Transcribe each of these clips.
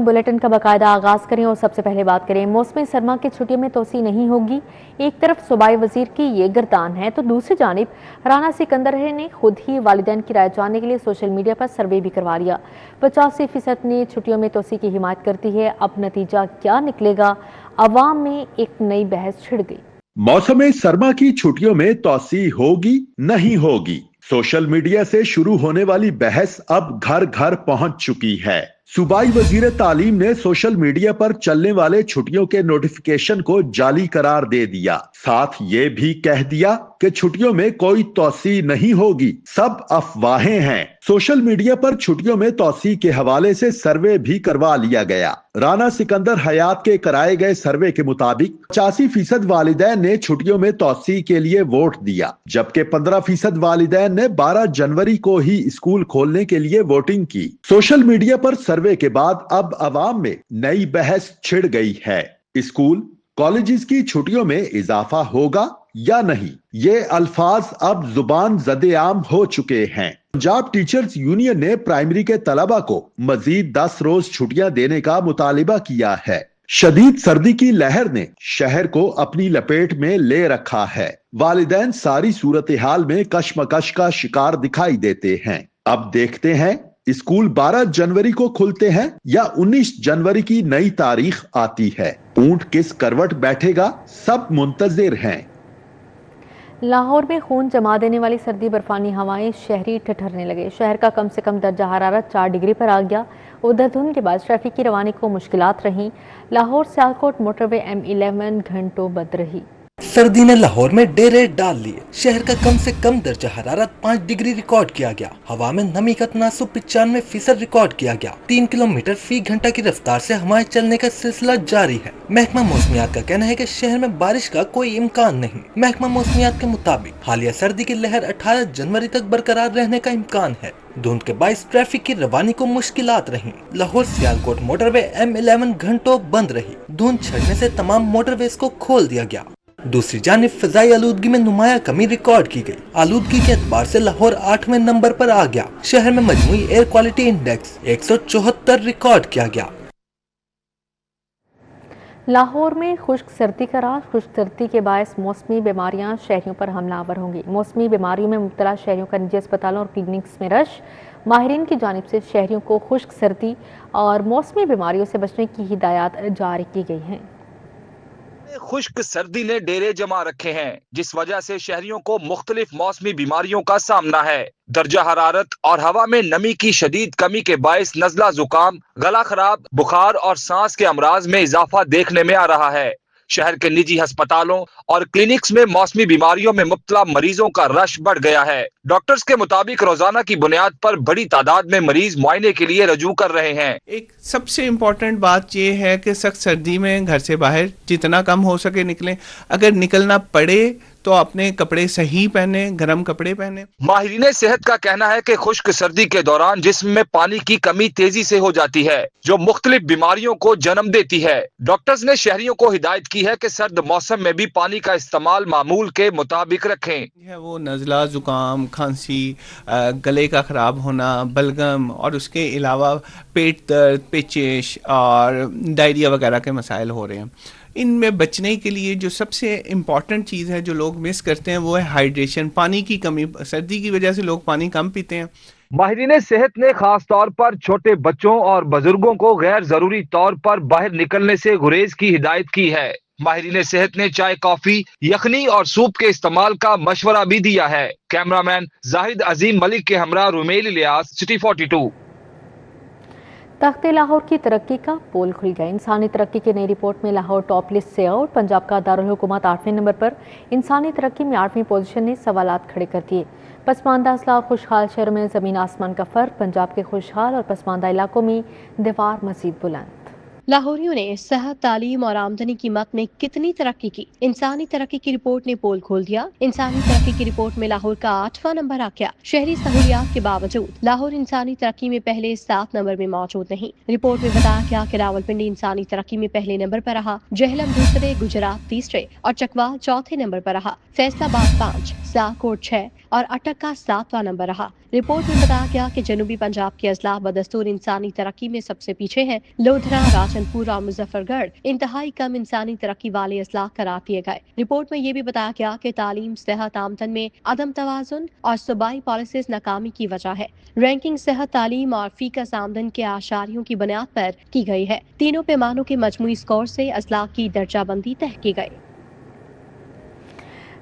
Bulletin का बाकायदा आगाज करें और सबसे पहले बात करें मौसमी सरमा की छुट्टियों में तोसी नहीं होगी। एक तरफ सूबाई वजीर की ये गर्दान है तो दूसरी जानिब राना सिकंदर ने खुद ही वालिदैन की राय जानने के लिए सोशल मीडिया पर सर्वे भी करवा लिया। 85% ने छुट्टियों में तोसी की हिमायत करती है। अब नतीजा क्या निकलेगा, अवाम में एक नई बहस छिड़ गई। मौसम सरमा की छुट्टियों में तोसी होगी नहीं होगी, सोशल मीडिया से शुरू होने वाली बहस अब घर घर पहुंच चुकी है। सूबाई वजीर तालीम ने सोशल मीडिया पर चलने वाले छुट्टियों के नोटिफिकेशन को जाली करार दे दिया। साथ ये भी कह दिया कि छुट्टियों में कोई तोसी नहीं होगी, सब अफवाहें हैं। सोशल मीडिया पर छुट्टियों में तोसी के हवाले से सर्वे भी करवा लिया गया। राना सिकंदर हयात के कराए गए सर्वे के मुताबिक 85% वालिदैन ने छुट्टियों में तोसी के लिए वोट दिया, जबकि 15% वालिदैन ने 12 जनवरी को ही स्कूल खोलने के लिए वोटिंग की। सोशल मीडिया पर सर्वे के बाद अब अवाम में नई बहस छिड़ गई है। स्कूल कॉलेजेस की छुट्टियों में इजाफा होगा या नहीं, ये अल्फाज अब जुबान ज़द-ए-आम हो चुके हैं। पंजाब टीचर्स यूनियन ने प्राइमरी के तलबा को मजीद 10 रोज छुट्टियां देने का मुतालिबा किया है। शदीद सर्दी की लहर ने शहर को अपनी लपेट में ले रखा है। वालिदैन सारी सूरत हाल में कशमकश का शिकार दिखाई देते हैं। अब देखते हैं स्कूल 12 जनवरी को खुलते हैं या 19 जनवरी की नई तारीख आती है। ऊंट किस करवट बैठेगा, सब मुंतजिर हैं। लाहौर में खून जमा देने वाली सर्दी बर्फानी हवाएं शहरी ठिठुरने लगे। शहर का कम से कम दर्जा हरारत 4 डिग्री पर आ गया। उधर धुंध के बाद ट्रैफिक की रवानी को मुश्किलात रहीं। लाहौर सियालकोट मोटरवे M11 घंटों बंद रही। सर्दी ने लाहौर में डेरे डाल लिए। शहर का कम से कम दर्जा हरारत 5 डिग्री रिकॉर्ड किया गया। हवा में नमी का तनासुब 95% रिकॉर्ड किया गया। 3 किलोमीटर फी घंटा की रफ्तार से हवाएं चलने का सिलसिला जारी है। महकमा मौसमियात का कहना है कि शहर में बारिश का कोई इम्कान नहीं। महकमा मौसमियात के मुताबिक हालिया सर्दी की लहर 18 जनवरी तक बरकरार रहने का इम्कान है। धुंध के बायस ट्रैफिक की रवानी को मुश्किलात रही। लाहौर सियालकोट मोटरवे M11 घंटों बंद रही। धुंध छड़ने से तमाम मोटरवेज को खोल दिया गया। दूसरी जानिब फिजाई आलूदगी में नुमाया कमी रिकॉर्ड की गई। आलूदगी के एतबार से लाहौर 8वें नंबर पर आ गया। शहर में मजमूई एयर क्वालिटी इंडेक्स 174 रिकॉर्ड किया गया। लाहौर में खुश्क सर्दी का राज। खुश्क सर्दी के बायस मौसमी बीमारियां शहरियों पर हमलावर होंगी। मौसमी बीमारियों में मुब्तला शहरियों का निजी अस्पतालों और क्लिनिक्स में रश। माहिरीन की जानिब से शहरियों को खुश्क सर्दी और मौसमी बीमारियों से बचने की हिदायत जारी की गई हैं। खुश्क सर्दी ने डेरे जमा रखे हैं, जिस वजह से शहरियों को मुख्तलिफ मौसमी बीमारियों का सामना है। दर्जा हरारत और हवा में नमी की शदीद कमी के बायस नज़ला, जुकाम, गला खराब, बुखार और सांस के अमराज में इजाफा देखने में आ रहा है। शहर के निजी अस्पतालों और क्लिनिक्स में मौसमी बीमारियों में मुब्तला मरीजों का रश बढ़ गया है। डॉक्टर्स के मुताबिक रोजाना की बुनियाद पर बड़ी तादाद में मरीज मुआयने के लिए रजू कर रहे हैं। एक सबसे इम्पोर्टेंट बात यह है कि सख्त सर्दी में घर से बाहर जितना कम हो सके निकलें। अगर निकलना पड़े तो अपने कपड़े सही पहने, गर्म कपड़े पहने। माहिरीन सेहत का कहना है कि खुश्क सर्दी के दौरान जिस्म में पानी की कमी तेजी से हो जाती है, जो मुख्तलिफ बीमारियों को जन्म देती है। डॉक्टर्स ने शहरियों को हिदायत की है कि सर्द मौसम में भी पानी का इस्तेमाल मामूल के मुताबिक रखें। वो नज़ला, जुकाम, खांसी, गले का खराब होना, बलगम और उसके अलावा पेट दर्द, पेचिश और डायरिया वगैरह के मसाइल हो रहे हैं। इनमें बचने के लिए जो सबसे इम्पॉर्टेंट चीज़ है जो लोग मिस करते हैं वो है हाइड्रेशन, पानी की कमी। सर्दी की वजह से लोग पानी कम पीते हैं। माहिरीन सेहत ने खास तौर पर छोटे बच्चों और बुजुर्गों को गैर जरूरी तौर पर बाहर निकलने से गुरेज की हिदायत की है। माहिरीन सेहत ने चाय, कॉफी, यखनी और सूप के इस्तेमाल का मशवरा भी दिया है। कैमरामैन जाहिद अजीम मलिक के हमरा रुमेल इलियास, सिटी 42। तख्ते लाहौर की तरक्की का पोल खुल गया। इंसानी तरक्की की नई रिपोर्ट में लाहौर टॉप लिस्ट से आउट। पंजाब का दारुल हुकूमत 8वें नंबर पर। इंसानी तरक्की में 8वीं पोजीशन ने सवालात खड़े कर दिए। पसमानदा अजला खुशहाल शहरों में ज़मीन आसमान का फ़र्क। पंजाब के खुशहाल और पसमानदा इलाकों में दीवार मज़ीद बुलंद। लाहौरियों ने सेहत, तालीम और आमदनी की मत में कितनी तरक्की की। इंसानी तरक्की की रिपोर्ट ने पोल खोल दिया। इंसानी तरक्की की रिपोर्ट में लाहौर का 8वां नंबर आ गया। शहरी सहूलियात के बावजूद लाहौर इंसानी तरक्की में पहले 7 नंबर में मौजूद नहीं। रिपोर्ट में बताया गया कि रावलपिंडी इंसानी तरक्की में पहले नंबर पर रहा, जहलम दूसरे, गुजरात तीसरे और चकवाल चौथे नंबर पर रहा। फैसलाबाद 5, सियालकोट 6, और अटक का 7वां नंबर रहा। रिपोर्ट में बताया गया कि जनूबी पंजाब के अजला बदस्तूर इंसानी तरक्की में सबसे पीछे हैं। लोधरा, राजनपुर और मुजफ्फरगढ़ इंतहाई कम इंसानी तरक्की वाले अजला करार दिए गए। रिपोर्ट में ये भी बताया गया कि तालीम, सेहत, आमदन में अदम तवाजुन और सूबाई पॉलिसीज नाकामी की वजह है। रैंकिंग सेहत, तालीम और फीकस आमदन के आशारियों की बुनियाद पर की गई है। तीनों पैमानों के मजमूई स्कोर से अजला की दर्जाबंदी तय की गई।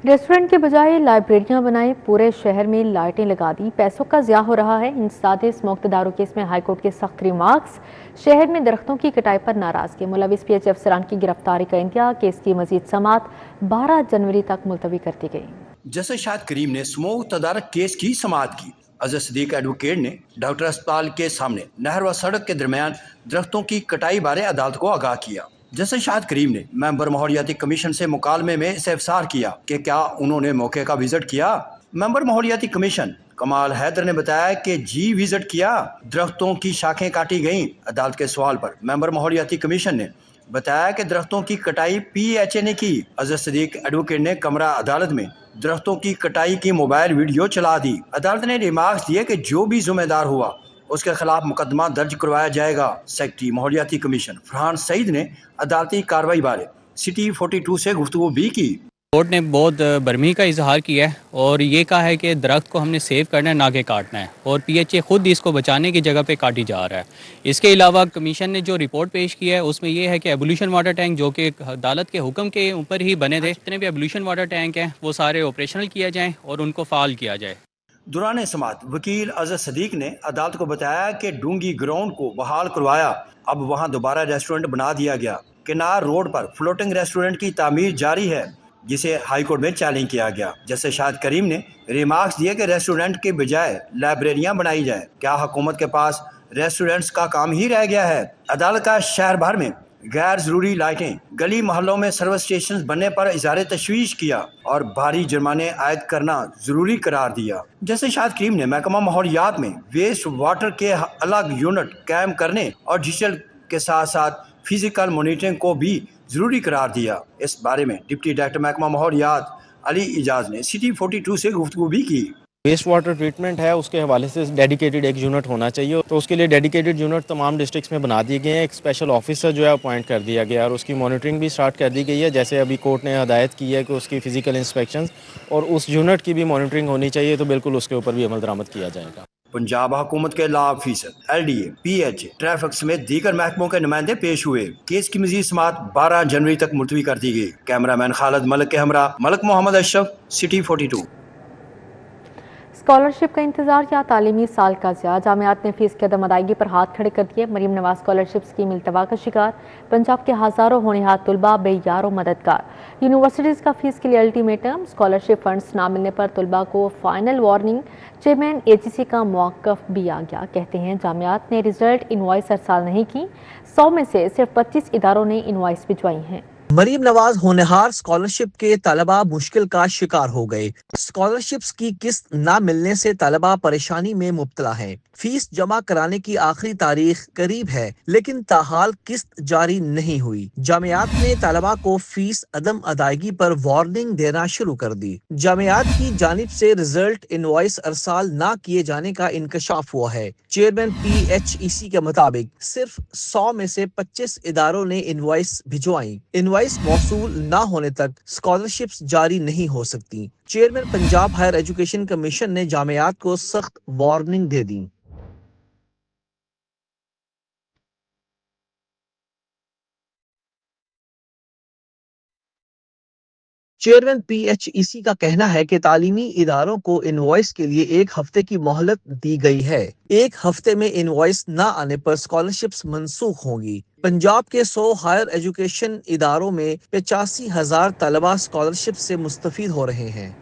रेस्टोरेंट के बजाय लाइब्रेरियां बनाई, पूरे शहर में लाइटें लगा दी, पैसों का ज़िया हो रहा है। इंसदादे स्मोक दारू केस में हाईकोर्ट के सख्त रिमार्क्स। शहर में दरख्तों की कटाई पर नाराजगी, मुलविस PH अफसरान की गिरफ्तारी का इंतहा। केस की मजीद समाअत 12 जनवरी तक मुलतवी कर दी गई। जैसे शाहिद करीम ने स्मोक तदारक केस की समाअत की। अजहर सदीक एडवोकेट ने डॉक्टर अस्पताल के सामने नहर व सड़क के दरमियान दरख्तों की कटाई बारे अदालत को आगाह किया। जैसे शाहिद करीम ने मेंबर माहौलियाती कमीशन से मुकालमे में इस्तफसार किया कि क्या उन्होंने मौके का विजिट किया। मेंबर माहौलियाती कमीशन कमाल हैदर ने बताया कि जी विजिट किया, दरख्तों की शाखें काटी गईं। अदालत के सवाल पर मेंबर माहौलियाती कमीशन ने बताया कि दरख्तों की कटाई PHA ने की। अजहर सदीक एडवोकेट ने कमरा अदालत में दरख्तों की कटाई की मोबाइल वीडियो चला दी। अदालत ने रिमार्क्स दिए कि जो भी जिम्मेदार हुआ उसके खिलाफ मुकदमा दर्ज करवाया जाएगा। सेक्रेटरी माहौलियाती कमीशन फरहान सईद ने अदालती कार्रवाई बारे सिटी 42 से गुफ्तगू भी की। कोर्ट ने बहुत बरमी का इजहार किया है और ये कहा है कि दरख्त को हमने सेव करना है, ना कि काटना है, और PHA खुद इसको बचाने की जगह पे काटी जा रहा है। इसके अलावा कमीशन ने जो रिपोर्ट पेश किया है उसमें यह है कि एबोल्यूशन वाटर टैंक जो कि अदालत के हुक्म के ऊपर ही बने थे, जितने भी एबोल्यूशन वाटर टैंक हैं वो सारे ऑपरेशनल किया जाएँ और उनको फाल किया जाए। दौरान समाअत वकील अजहर सदीक ने अदालत को बताया कि डूंगी ग्राउंड को बहाल करवाया, अब वहां दोबारा रेस्टोरेंट बना दिया गया। किनार रोड पर फ्लोटिंग रेस्टोरेंट की तामीर जारी है, जिसे हाईकोर्ट में चैलेंज किया गया। जैसे शाहिद करीम ने रिमार्क्स दिए कि रेस्टोरेंट के बजाय लाइब्रेरियां बनाई जाए। क्या हुकूमत के पास रेस्टोरेंट्स का काम ही रह गया है। अदालत का शहर भर में गैर जरूरी लाइटें, गली मोहल्लों में सर्विस स्टेशन बनने पर इज़हार तशवीश किया और भारी जुर्माने आयद करना जरूरी करार दिया। जैसे शाहिद करीम ने महकमा माहौलियात में वेस्ट वाटर के अलग यूनिट कायम करने और डिजिटल के साथ साथ फिजिकल मॉनिटरिंग को भी जरूरी करार दिया। इस बारे में डिप्टी डायरेक्टर महकमा माहौलियात अली इजाज ने सिटी 42 से गुफ्तगू भी की। वेस्ट वाटर ट्रीटमेंट है, उसके हवाले से डेडिकेटेड एक यूनिट होना चाहिए, तो उसके लिए डेडिकेटेड यूनिट तमाम डिस्ट्रिक्ट्स में बना दिए गए हैं। एक स्पेशल ऑफिसर जो है अपॉइंट कर दिया गया और उसकी मॉनिटरिंग भी स्टार्ट कर दी गई है। जैसे अभी कोर्ट ने हदायत की है कि उसकी फिजिकल इंस्पेक्शंस और उस यूनिट की भी मॉनिटरिंग होनी चाहिए, तो बिल्कुल उसके ऊपर भी अमल दरामद किया जाएगा। पंजाब हुकूमत के law officer, LDA, PH, traffic समेत दीगर महकमों के नुमाइंदे पेश हुए। केस की मजीद समाअत 12 जनवरी तक मुलतवी कर दी गई। कैमरामैन खालिद मलिक के हमरा मलिक मोहम्मद अशरफ, सिटी 42। स्कॉलरशिप का इंतजार या तालीमी साल का ज़िया, जामियात ने फीस की अदम अदायगी पर हाथ खड़े कर दिए। मरीम नवाज स्कॉलरशिप स्कीम इल्तवा का शिकार, पंजाब के हज़ारों होनहार तुलबा बेयारो मददगार। यूनिवर्सिटीज़ का फीस के लिए अल्टीमेटम, स्कॉलरशिप फंड्स ना मिलने पर तुलबा को फाइनल वार्निंग। चेयरमैन AGC का मौक़िफ़ भी आ गया। कहते हैं जामियात ने रिजल्ट इनवॉइस अरसाल नहीं की, 100 में से सिर्फ 25 इदारों ने इनवॉइस भिजवाई हैं। मरीम नवाज होनहार स्कॉलरशिप के तलबा मुश्किल का शिकार हो गए। स्कॉलरशिप्स की किस्त न मिलने से तलबा परेशानी में मुब्तला हैं। फीस जमा कराने की आखिरी तारीख करीब है, लेकिन ताहाल किस्त जारी नहीं हुई। जामियात ने तलबा को फीस अदम अदायगी पर वार्निंग देना शुरू कर दी। जामियात की जानिब से रिजल्ट इनवॉइस अरसाल न किए जाने का इंकशाफ हुआ है। चेयरमैन PHEC के मुताबिक सिर्फ 100 में से 25 इदारों ने इनवॉइस भिजवाई। इनवॉइस मौसूल न होने तक स्कॉलरशिप्स जारी नहीं हो सकती। Chairman Punjab higher education commission ने जामियात को सख्त वार्निंग दे दी। चेयरमैन PHEC का कहना है कि तालीमी इदारों को इनवॉइस के लिए 1 हफ्ते की मोहलत दी गई है। 1 हफ्ते में इनवॉइस न आने पर स्कॉलरशिप्स मनसूख होंगी। पंजाब के 100 हायर एजुकेशन इदारों में 85,000 तलबा स्कॉलरशिप से मुस्तफीद हो रहे हैं।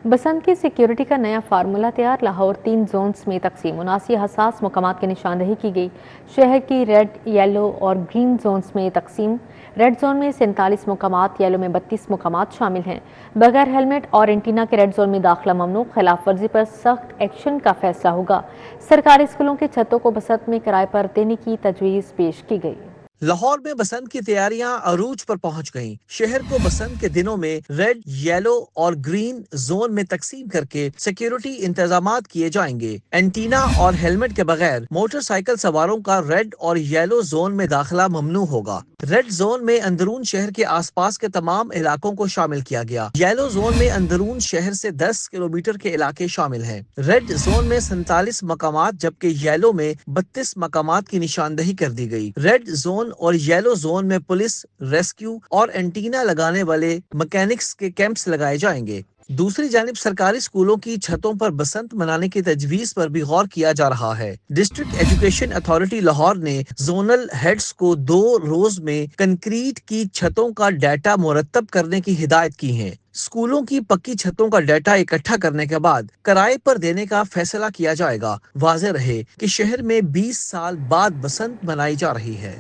बसंत की सिक्योरिटी का नया फार्मूला तैयार, लाहौर 3 जोन्स में तकसीम, 79 हसास मकामात की निशानदही की गई। शहर की रेड, येलो और ग्रीन जोन्स में तकसीम। रेड जोन में 47 मकामात, येलो में 32 मकामात शामिल हैं। बगैर हेलमेट और एंटीना के रेड जोन में दाखिला ममनू, खिलाफ वर्जी पर सख्त एक्शन का फैसला होगा। सरकारी स्कूलों के छतों को बसंत में किराए पर देने की तजवीज़ पेश की गई। لاہور میں بسنت کی تیاریاں عروج پر پہنچ گئیں۔ شہر کو بسنت کے دنوں میں ریڈ، یلو اور گرین زون میں تقسیم کر کے سیکیورٹی انتظامات کیے جائیں گے۔ اینٹینا اور ہیلمٹ کے بغیر موٹر سائیکل سواروں کا ریڈ اور یلو زون میں داخلہ ممنوع ہوگا۔ ریڈ زون میں اندرون شہر کے آس پاس کے تمام علاقوں کو شامل کیا گیا۔ یلو زون میں اندرون شہر سے 10 کلومیٹر کے علاقے شامل ہیں۔ ریڈ زون میں 47 مقامات جبکہ یلو میں 32 مقامات کی نشاندہی کر دی گئی۔ ریڈ زون اور یلو زون میں پولیس، ریسکیو اور اینٹینا لگانے والے مکینکس کے کیمپس لگائے جائیں گے۔ دوسری جانب سرکاری اسکولوں کی چھتوں پر بسنت منانے کی تجویز پر بھی غور کیا جا رہا ہے۔ ڈسٹرکٹ ایجوکیشن اتھارٹی لاہور نے زونل ہیڈز کو 2 روز میں کنکریٹ کی چھتوں کا ڈیٹا مرتب کرنے کی ہدایت کی ہے۔ اسکولوں کی پکی چھتوں کا ڈیٹا اکٹھا کرنے کے بعد کرائے پر دینے کا فیصلہ کیا جائے گا۔ واضح رہے کہ شہر میں 20 سال بعد بسنت منائی جا رہی ہے۔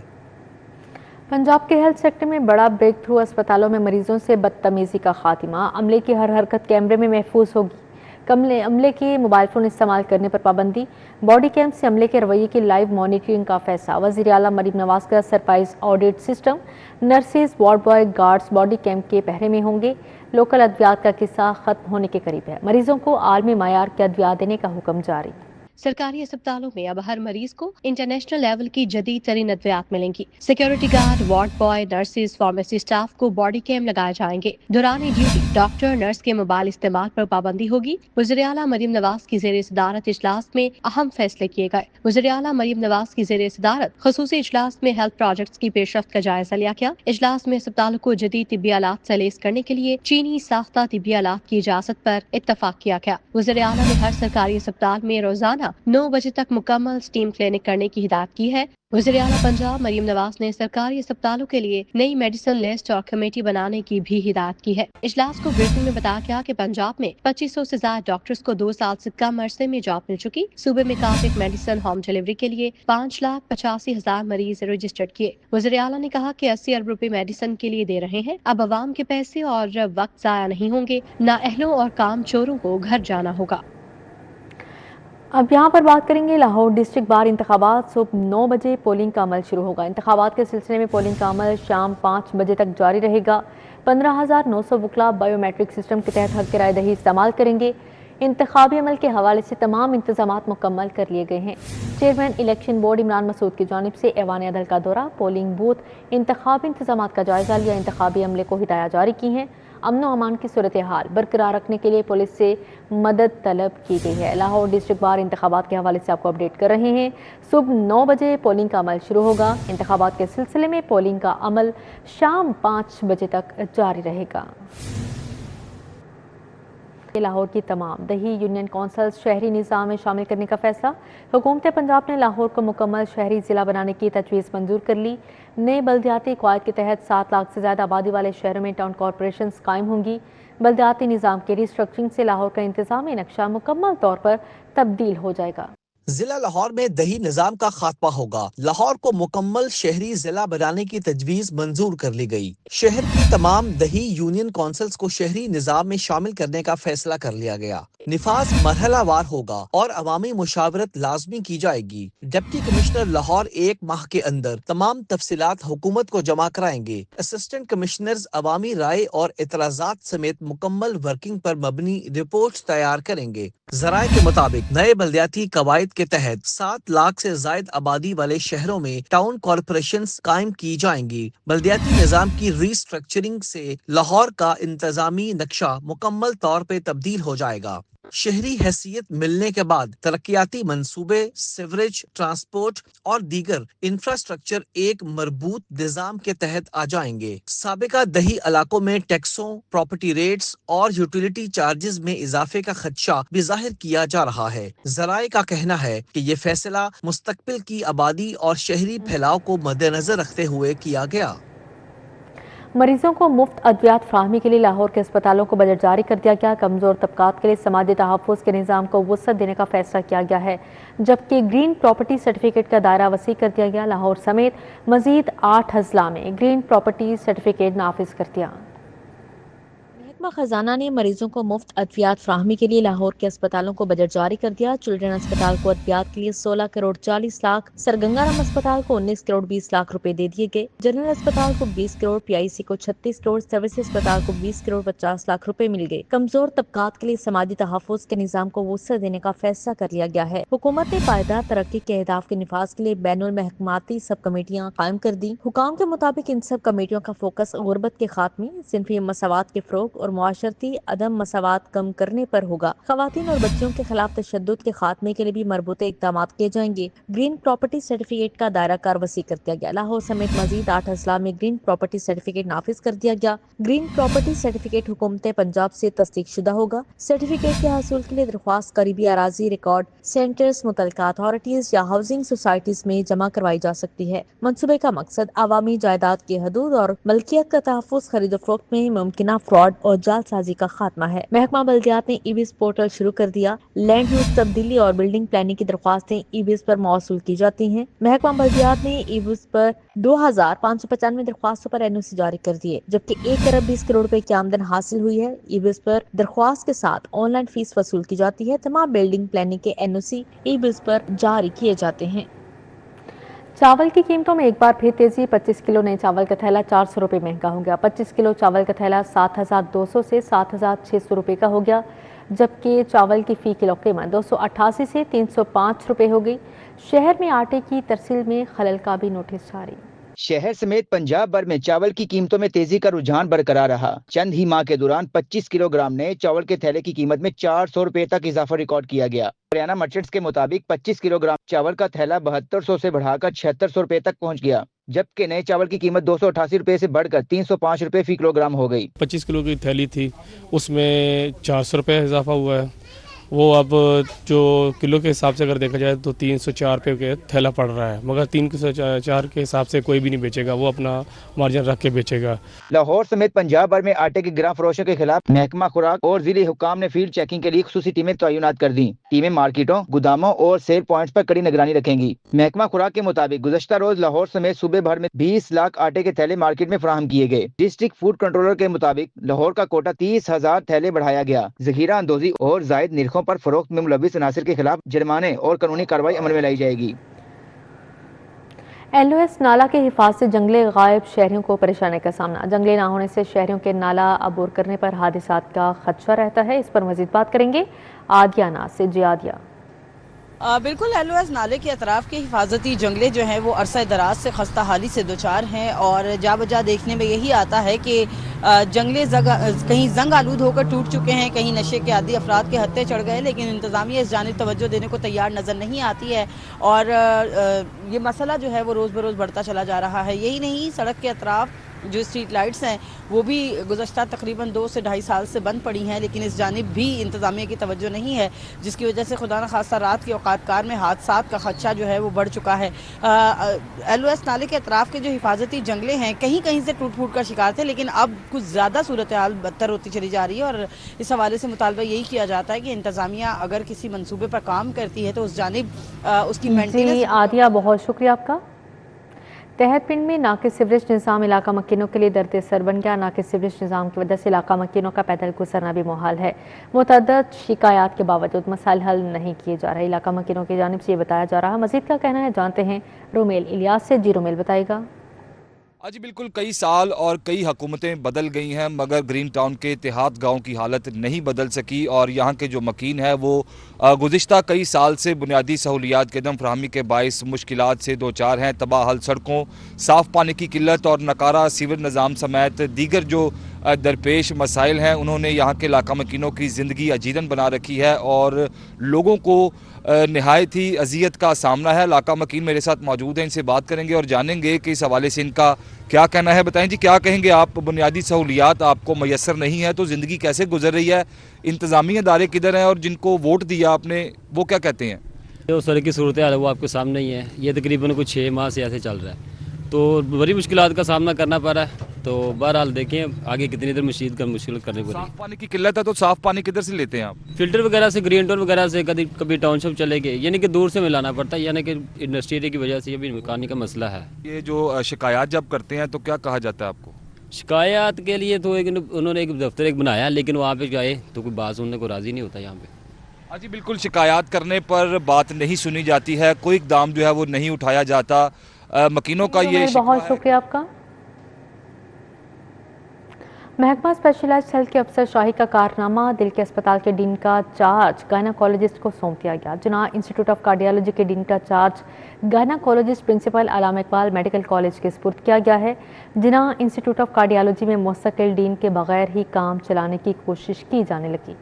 پنجاب کے ہیلتھ سیکٹر میں بڑا بریک تھرو، اسپتالوں میں مریضوں سے بدتمیزی کا خاتمہ، عملے کی ہر حرکت کیمرے میں محفوظ ہوگی، عملے کے موبائل فون استعمال کرنے پر پابندی، باڈی کیمپ سے عملے کے رویے کی لائیو مانیٹرنگ کا فیصلہ، وزیر اعلیٰ مریم نواز کا surprise audit system, nurses, ward boy, guards body camp کے پہرے میں ہوں گے، لوکل ادویات کا قصہ ختم ہونے کے قریب ہے، مریضوں کو عالمی معیار کے ادویات دینے کا حکم جاری۔ سرکاری اسپتالوں میں اب ہر مریض کو انٹرنیشنل لیول کی جدید ترین ادویات ملیں گی۔ Security guard, ward boy, nurses, pharmacy staff کو باڈی کیم لگائے جائیں گے۔ دوران ڈیوٹی ڈاکٹر، نرس کے موبائل استعمال پر پابندی ہوگی۔ وزیر اعلیٰ مریم نواز کی زیر صدارت اجلاس میں اہم فیصلے کیے گئے۔ وزیر اعلیٰ مریم نواز کی زیر صدارت خصوصی اجلاس میں ہیلتھ پروجیکٹس کی پیش رفت کا جائزہ لیا گیا۔ اجلاس میں اسپتالوں کو جدید طبی آلات سے لیس کرنے کے لیے چینی ساختہ طبی آلات کی اجازت پر اتفاق کیا گیا۔ وزیر اعلیٰ نے ہر سرکاری اسپتال میں روزانہ 9 بجے تک مکمل اسٹیم کلینک کرنے کی ہدایت کی ہے۔ وزیر اعلیٰ پنجاب مریم نواز نے سرکاری اسپتالوں کے لیے نئی میڈیسن لسٹ اور کمیٹی بنانے کی بھی ہدایت کی ہے۔ اجلاس کو بریفنگ میں بتایا گیا کہ پنجاب میں 2500 سے زائد ڈاکٹرز کو 2 سال سے کم عرصے میں جاب مل چکی۔ صوبے میں کافی میڈیسن ہوم ڈلیوری کے لیے 5,85,000 مریض رجسٹرڈ کیے۔ وزیر اعلیٰ نے کہا کہ 80 ارب روپے میڈیسن کے لیے دے رہے ہیں۔ اب عوام کے پیسے اور وقت ضائع نہیں ہوں گے، نااہلوں اور کام چوروں کو گھر جانا ہوگا۔ اب یہاں پر بات کریں گے لاہور ڈسٹرکٹ بار انتخابات۔ صبح 9 بجے پولنگ کا عمل شروع ہوگا۔ انتخابات کے سلسلے میں پولنگ کا عمل شام 5 بجے تک جاری رہے گا۔ 15,900 وکلاء بائیو میٹرک سسٹم کے تحت حق رائے دہی استعمال کریں گے۔ انتخابی عمل کے حوالے سے تمام انتظامات مکمل کر لیے گئے ہیں۔ چیئرمین الیکشن بورڈ عمران مسعود کی جانب سے ایوان عدل کا دورہ، پولنگ بوتھ، انتخابی انتظامات کا جائزہ لیا، انتخابی عملے کو ہدایات جاری کی ہیں۔ امن و امان کی صورتحال برقرار رکھنے کے لیے پولیس سے مدد طلب کی گئی ہے۔ لاہور ڈسٹرکٹ بار انتخابات کے حوالے سے آپ کو اپڈیٹ کر رہے ہیں۔ صبح 9 بجے پولنگ کا عمل شروع ہوگا۔ انتخابات کے سلسلے میں پولنگ کا عمل شام 5 بجے تک جاری رہے گا۔ لاہور کی تمام دیہی یونین کونسلز شہری نظام میں شامل کرنے کا فیصلہ، حکومت پنجاب نے لاہور کو مکمل شہری ضلع بنانے کی تجویز منظور کر لی۔ نئے بلدیاتی قواعد کے تحت 7 لاکھ سے زیادہ آبادی والے شہروں میں ٹاؤن کارپوریشنز قائم ہوں گی۔ بلدیاتی نظام کے ریسٹرکچرنگ سے لاہور کا انتظامی نقشہ مکمل طور پر تبدیل ہو جائے گا۔ ضلع لاہور میں دیہی نظام کا خاتمہ ہوگا۔ لاہور کو مکمل شہری ضلع بنانے کی تجویز منظور کر لی گئی۔ شہر کی تمام دیہی یونین کونسلز کو شہری نظام میں شامل کرنے کا فیصلہ کر لیا گیا۔ نفاذ مرحلہ وار ہوگا اور عوامی مشاورت لازمی کی جائے گی۔ ڈپٹی کمشنر لاہور 1 ماہ کے اندر تمام تفصیلات حکومت کو جمع کرائیں گے۔ اسسٹنٹ کمشنرز عوامی رائے اور اعتراضات سمیت مکمل ورکنگ پر مبنی رپورٹس تیار کریں گے۔ ذرائع کے مطابق نئے بلدیاتی قواعد کے تحت 7 لاکھ سے زائد آبادی والے شہروں میں ٹاؤن کارپوریشنز قائم کی جائیں گی۔ بلدیاتی نظام کی ری اسٹرکچرنگ سے لاہور کا انتظامی نقشہ مکمل طور پہ تبدیل ہو جائے گا۔ شہری حیثیت ملنے کے بعد ترقیاتی منصوبے، سیوریج، ٹرانسپورٹ اور دیگر انفراسٹرکچر ایک مربوط نظام کے تحت آ جائیں گے۔ سابقہ دیہی علاقوں میں ٹیکسوں، پراپرٹی ریٹس اور یوٹیلیٹی چارجز میں اضافے کا خدشہ بھی ظاہر کیا جا رہا ہے۔ ذرائع کا کہنا ہے کہ یہ فیصلہ مستقبل کی آبادی اور شہری پھیلاؤ کو مد نظر رکھتے ہوئے کیا گیا۔ مریضوں کو مفت ادویات فراہمی کے لیے لاہور کے اسپتالوں کو بجٹ جاری کر دیا گیا۔ کمزور طبقات کے لیے سماجی تحفظ کے نظام کو وسعت دینے کا فیصلہ کیا گیا ہے، جبکہ گرین پراپرٹی سرٹیفکیٹ کا دائرہ وسیع کر دیا گیا۔ لاہور سمیت مزید 8 اضلاع میں گرین پراپرٹی سرٹیفکیٹ نافذ کر دیا۔ महकमा खजाना ने मरीजों को मुफ्त अद्वियात फ्राहमी के लिए लाहौर के अस्पतालों को बजट जारी कर दिया। चिल्ड्रन अस्पताल को अद्वियात के लिए 16 करोड़ 40 लाख, सर गंगाराम अस्पताल को 19 करोड़ 20 लाख रुपए दे दिए गए। जनरल अस्पताल को 20 करोड़, PIC को 36 करोड़, सर्विस अस्पताल को 20 करोड़ 50 लाख रुपए मिल गए। कमजोर तबकात के लिए समाजी तहफ़्फ़ुज़ के निज़ाम को वुसअत देने का फैसला कर लिया गया है। हुकूमत ने पायदार तरक्की के अहदाफ के निफाज के लिए बैनुल महकमाती सब कमेटियाँ कायम कर दी। हुकाम के मुताबिक इन सब कमेटियों का फोकस गुर्बत के खात्मे, सिनफी मसावात के फ़रोग़ और मुआशरती अदम मसावात कम करने पर होगा। ख़वातीन और बच्चों के खिलाफ तशद्दुद के खात्मे के लिए भी मरबूते इक़दाम किए जाएंगे। ग्रीन प्रॉपर्टी सर्टिफिकेट का दायरा कार वसी कर दिया गया। लाहौर समेत मजीद 8 अजला में ग्रीन प्रॉपर्टी सर्टिफिकेट नाफिज कर दिया गया। ग्रीन प्रॉपर्टी सर्टिफिकेट हुकूमत पंजाब से तस्दीक शुदा होगा। सर्टिफिकेट के हासिल के लिए दरख्वास्त करीबी अराजी रिकॉर्ड सेंटर्स, मुतल्लिका अथॉरिटीज या हाउसिंग सोसाइटीज में जमा करवाई जा सकती है। मंसूबे का मकसद आवामी जायदाद के हदूद और मलकियत का तहफ़्फ़ुज़, खरीद फरोख्त में मुमकिना फ्रॉड और जालसाजी का खात्मा है। महकमा बल्दियात ने ईविस पोर्टल शुरू कर दिया। लैंड यूज तब्दीली और बिल्डिंग प्लानिंग की दरख्वास्तें ईविस पर मौसूल की जाती हैं। महकमा बल्दियात ने ईविस पर 2595 दरख्वास्तों पर NOC जारी कर दिए, जबकि 1 अरब 20 करोड़ रुपए की आमदन हासिल हुई है। ईविस पर दरख्वास्त के साथ ऑनलाइन फीस वसूल की जाती है। तमाम बिल्डिंग प्लानिंग के NOC ईविस पर जारी किए जाते हैं। चावल की कीमतों में एक बार फिर तेजी। 25 किलो नए चावल का थैला 400 रुपये महंगा हो गया। 25 किलो चावल का थैला 7,200 से 7,600 रुपये का हो गया, जबकि चावल की फी किलो कीमत 288 से 305 रुपये हो गई। शहर में आटे की तरसील में खलल का भी नोटिस जारी। शहर समेत पंजाब भर में चावल की कीमतों में तेजी का रुझान बरकरार रहा। चंद ही माह के दौरान 25 किलोग्राम नए चावल के थैले की कीमत में 400 रुपए तक इजाफा रिकॉर्ड किया गया। हरियाणा मर्चेंट्स के मुताबिक 25 किलोग्राम चावल का थैला 7200 से बढ़ाकर 7600 रुपए तक पहुंच गया, जबकि नए चावल की कीमत 288 रुपए से बढ़कर 305 रुपए फी किलोग्राम हो गई। 25 किलो की थैली थी, उसमें 400 रुपये इजाफा हुआ है। वो अब जो किलो के हिसाब से अगर देखा जाए तो 304 रुपये के थैला पड़ रहा है, मगर 304 के हिसाब से कोई भी नहीं बेचेगा, वो अपना मार्जिन रख के बेचेगा। लाहौर समेत पंजाब भर में आटे के गिरां फरोशों के खिलाफ महकमा खुराक और जिले हुकाम ने फील्ड चेकिंग के लिए खुसूसी टीमें तैनात कर दी। टीमें मार्केटों, गोदामों और सेल पॉइंट्स पर कड़ी निगरानी रखेंगी। महकमा खुराक के मुताबिक गुज़श्ता रोज लाहौर समेत सूबे भर में 20 लाख आटे के थैले मार्केट में फराहम किए गए। डिस्ट्रिक्ट फूड कंट्रोलर के मुताबिक लाहौर का कोटा 30,000 थैले बढ़ाया गया। ज़खीरा अंदोजी और जायद निर्खों पर फरोख्त में मुलविस अनासिर के खिलाफ जुर्माने और कानूनी कार्रवाई अमल में लाई जाएगी। LOS नाला के हिफाजत से जंगले गायब, शहरियों को परेशानी का सामना। जंगले ना होने से शहरियों के नाला अबूर करने पर हादिसात का खदशा रहता है। इस पर मजीद बात करेंगे आदिया नाज से। जी आदिया। बिल्कुल, LOS नाले के अतराफ के हिफाजती जंगले जो हैं वो अरसा दराज से खस्ता हाली से दोचार हैं और जा बजा देखने में यही आता है कि जंगले कहीं जंग आलूद होकर टूट चुके हैं, कहीं नशे के आदी अफराद के हत्थे चढ़ गए, लेकिन इंतज़ामिया इस जानिब तवज्जो देने को तैयार नज़र नहीं आती है और ये मसला जो है वो रोज़ बरोज़ बढ़ता चला जा रहा है। यही नहीं, सड़क के अतराफ जो स्ट्रीट लाइट्स हैं वो भी गुज़श्ता तकरीबन 2 से 2.5 साल से बंद पड़ी हैं, लेकिन इस जानिब भी इंतज़ामिया की तवज्जो नहीं है, जिसकी वजह से खुदा न खास्ता रात के औकात कार में हादसात का खदशा जो है वो बढ़ चुका है। LOS नाले के अतराफ के जो हिफाजती जंगले हैं कहीं कहीं से टूट फूट का शिकार थे, लेकिन अब कुछ ज़्यादा सूरत हाल बदतर होती चली जा रही है और इस हवाले से मुतालबा यही किया जाता है कि इंतज़ामिया अगर किसी मनसूबे पर काम करती है तो उस जानिब उसकी मेंटेनेंस। आदिया, बहुत शुक्रिया आपका। तहत पिंड में नाके सिवरेज निज़ाम इलाका मकीनों के लिए दर्द सर बन गया। नाके सिवरेज निज़ाम की वजह से इलाका मकीनों का पैदल गुजरना भी मुहाल है। मुतअद्दिद शिकायत के बावजूद मसाइल हल नहीं किए जा रहे। इलाका मकीनों की जानिब से ये बताया जा रहा है। मजीद क्या कहना है जानते हैं रोमेल इलियास से। जी रोमेल, बताएगा। जी बिल्कुल, कई साल और कई हुकूमतें बदल गई हैं मगर ग्रीन टाउन के इत्तेहाद गाँव की हालत नहीं बदल सकी और यहाँ के जो मकीन है वो गुज़िश्ता कई साल से बुनियादी सहूलियात के दम फराहमी के बाइस मुश्किलात से दो चार हैं। तबाहल सड़कों, साफ़ पानी की किल्लत और नकारा सीवर निज़ाम समेत दीगर जो दरपेश मसाइल हैं उन्होंने यहाँ के इलाका मकीनों की ज़िंदगी अजीरन बना रखी है और लोगों को नहायत ही अजियत का सामना है। इलाका मकीन मेरे साथ मौजूद हैं, इनसे बात करेंगे और जानेंगे कि इस हवाले से इनका क्या कहना है। बताएं जी, क्या कहेंगे आप? बुनियादी सहूलियात आपको मैसर नहीं है तो ज़िंदगी कैसे गुजर रही है? इंतज़ामी इदारे किधर हैं और जिनको वोट दिया आपने वो क्या कहते हैं? जो सड़क की सूरत हाल है वो आपके सामने ही है। ये तकरीबन कुछ 6 माह से ऐसे चल रहा है तो बड़ी मुश्किलात का सामना करना पड़ रहा है। तो बहरहाल देखें आगे कितनी देर मुश्किल करने को। साफ पानी की किल्लत है तो साफ पानी किधर से लेते हैं आप? फिल्टर वगैरह से, ग्रीन टाउन वगैरह से, कभी टाउनशिप चले गए, यानी कि दूर से मिलाना पड़ता है, यानी कि इंडस्ट्री की वजह से ये भी पानी का मसला है। ये जो शिकायत जब करते हैं तो क्या कहा जाता है आपको? शिकायत के लिए तो उन्होंने एक दफ्तर एक बनाया, लेकिन वहाँ पे गए तो कोई बात सुनने को राज़ी नहीं होता यहाँ पे। हाँ जी, बिल्कुल, शिकायत करने पर बात नहीं सुनी जाती है, कोई इकदाम जो है वो नहीं उठाया जाता। मकीनों का ये बहुत शुक्रिया आपका। महकमा स्पेशलाइज्ड हेल्थ के अफसर शाही का कारनामा, दिल के अस्पताल के डीन का चार्ज गायनाकोलॉजिस्ट को सौंप दिया गया। जिना इंस्टीट्यूट ऑफ कार्डियोलॉजी के डीन का charge gynaecologist principal Allama Iqbal medical college के सुपुर्द किया गया है। जिना इंस्टीट्यूट ऑफ कार्डियोलॉजी में मुस्तकिल डीन के बगैर ही काम चलाने की कोशिश की जाने लगी।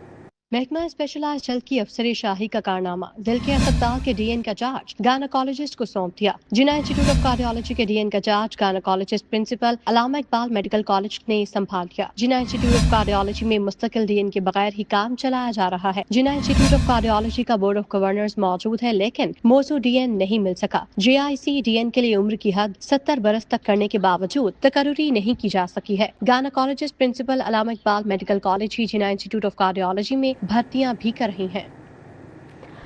महकमा स्पेशलाइज्ड हेल्थ की अफसर शाही का कारनामा, दिल के अस्पताल के डीएन का चार्ज गायनाकोलॉजिस्ट को सौंप दिया। जिना इंस्टीट्यूट ऑफ कार्डियोलॉजी के डीएन का charge gynaecologist principal Allama Iqbal medical college ने संभाल लिया। जिना इंस्टीट्यूट ऑफ कार्डियोलॉजी में मुस्तकिल डीएन के बगैर ही काम चलाया जा रहा है। जिना इंस्टीट्यूट ऑफ कार्डियोलॉजी का बोर्ड ऑफ गवर्नर्स मौजूद है, लेकिन मौजूद डीएन नहीं मिल सका। JIC डीएन के लिए उम्र की हद 70 बरस तक करने के बावजूद तकर्री नहीं की जा सकी है। Gynaecologist principal Allama Iqbal medical college ही जिना इंस्टीट्यूट ऑफ कार्डियोलॉजी में भर्तियां भी कर रही हैं।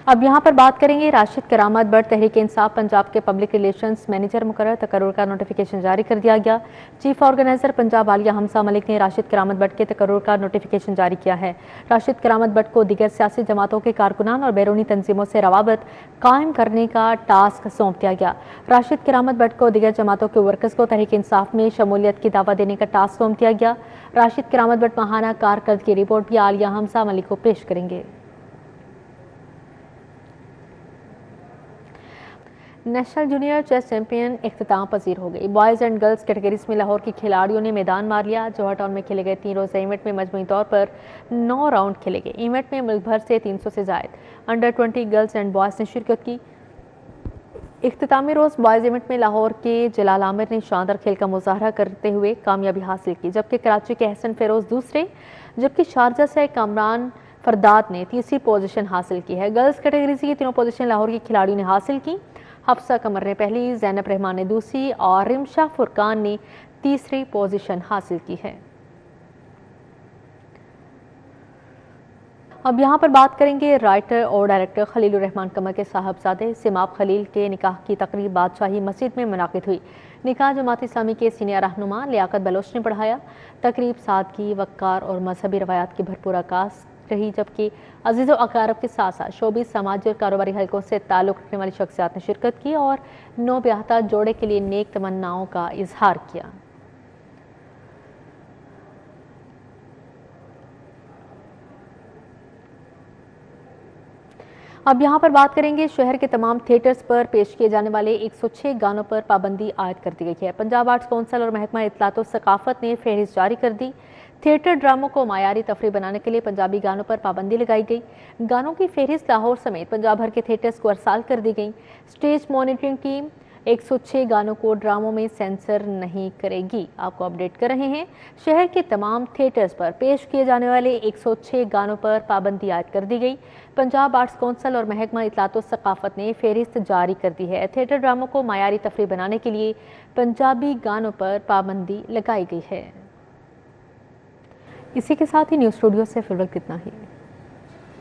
अब यहाँ पर बात करेंगे राशिद करामत बट। तहरीक इंसाफ पंजाब के पब्लिक रिलेशंस मैनेजर मुकर्रर, तकर्रुर का नोटिफिकेशन जारी कर दिया गया। चीफ ऑर्गेनाइजर पंजाब आलिया हमसा मलिक ने राशिद करामत बट के तकर्रुर का नोटिफिकेशन जारी किया है। राशिद करामत बट को दीगर सियासी जमातों के कारकुनान और बैरूनी तंजीमों से रवाबत कायम करने का टास्क सौंप दिया गया। राशिद करामत बट को दीगर जमातों के वर्कर्स को तहरीक इंसाफ में शमूलियत की दावा देने का टास्क सौंप दिया गया। राशिद करामत बट माहाना कारकर्दगी की रिपोर्ट भी आलिया हमसा मलिक को पेश करेंगे। नेशनल जूनियर चेस चैंपियन इख्तिताम पजीर हो गई। बॉयज़ एंड गर्ल्स कैटेगरीज में लाहौर की खिलाड़ियों ने मैदान मार लिया। जौहर टाउन में खेले गए 3 रोज़ा इवेंट में मजमूई तौर पर 9 राउंड खेले गए। इवेंट में मुल्क भर से 300 से ज़ायद अंडर 20 गर्ल्स एंड बॉयज़ ने शिरकत की। इख्तितामी रोज़ बॉयज़ इवेंट में लाहौर के जलाल आमिर ने शानदार खेल का मुजाहरा करते हुए कामयाबी हासिल की, जबकि कराची के हसन फेरोज़ दूसरे, जबकि शारजा से कामरान फरदाद ने तीसरी पोजीशन हासिल की है। गर्ल्स कैटेगरीज की तीनों पोजीशन लाहौर की खिलाड़ियों ने हासिल की। हफ्सा कमर ने पहली, ज़ैनब रहमान ने दूसरी और रिमशा फुरकान ने तीसरी पोजीशन हासिल की है। अब यहाँ पर बात करेंगे राइटर और डायरेक्टर खलीलुर रहमान कमर के साहबजादे सिमाब खलील के निकाह की तकरीब बादशाही मस्जिद में मुनाकिद हुई। निकाह जमात इस्लामी के सीनियर रहनुमा लियाकत बलोच ने पढ़ाया। तकरीब सादगी, वक़ार और मजहबी रवायात की भरपूर आकाश रही, जबकि अजीज़ व अकारब के साथ साथ शोबी, समाजी और कारोबारी हलकों से ताल्लुक़ रखने वाली शख्सियात ने शिरकत की और नौब्याहता जोड़े के लिए नेक तमन्नाओं का इजहार किया। अब यहाँ पर बात करेंगे शहर के तमाम थिएटर्स पर पेश किए जाने वाले 106 गानों पर पाबंदी आयद कर दी गई है। पंजाब आर्ट्स कौंसिल और महकमा इत्तलात व सकाफत ने फहरिस्त जारी कर दी। थिएटर ड्रामों को मायारी तफरीह बनाने के लिए पंजाबी गानों पर पाबंदी लगाई गई। गानों की फहरिस्त लाहौर समेत पंजाब भर के थिएटर्स को अरसाल कर दी गई। स्टेज मॉनिटरिंग टीम 106 गानों को ड्रामों में सेंसर नहीं करेगी। आपको अपडेट कर रहे हैं, शहर के तमाम थिएटर्स पर पेश किए जाने वाले 106 गानों पर पाबंदी आयद कर दी गई। पंजाब आर्ट्स कौंसिल और महकमा इत्तलात व सकाफत ने फहरिस्त जारी कर दी है। थिएटर ड्रामों को मायारी तफरीह बनाने के लिए पंजाबी गानों पर पाबंदी लगाई गई है। इसी के साथ ही न्यूज़ स्टूडियो से फिलहाल इतना ही।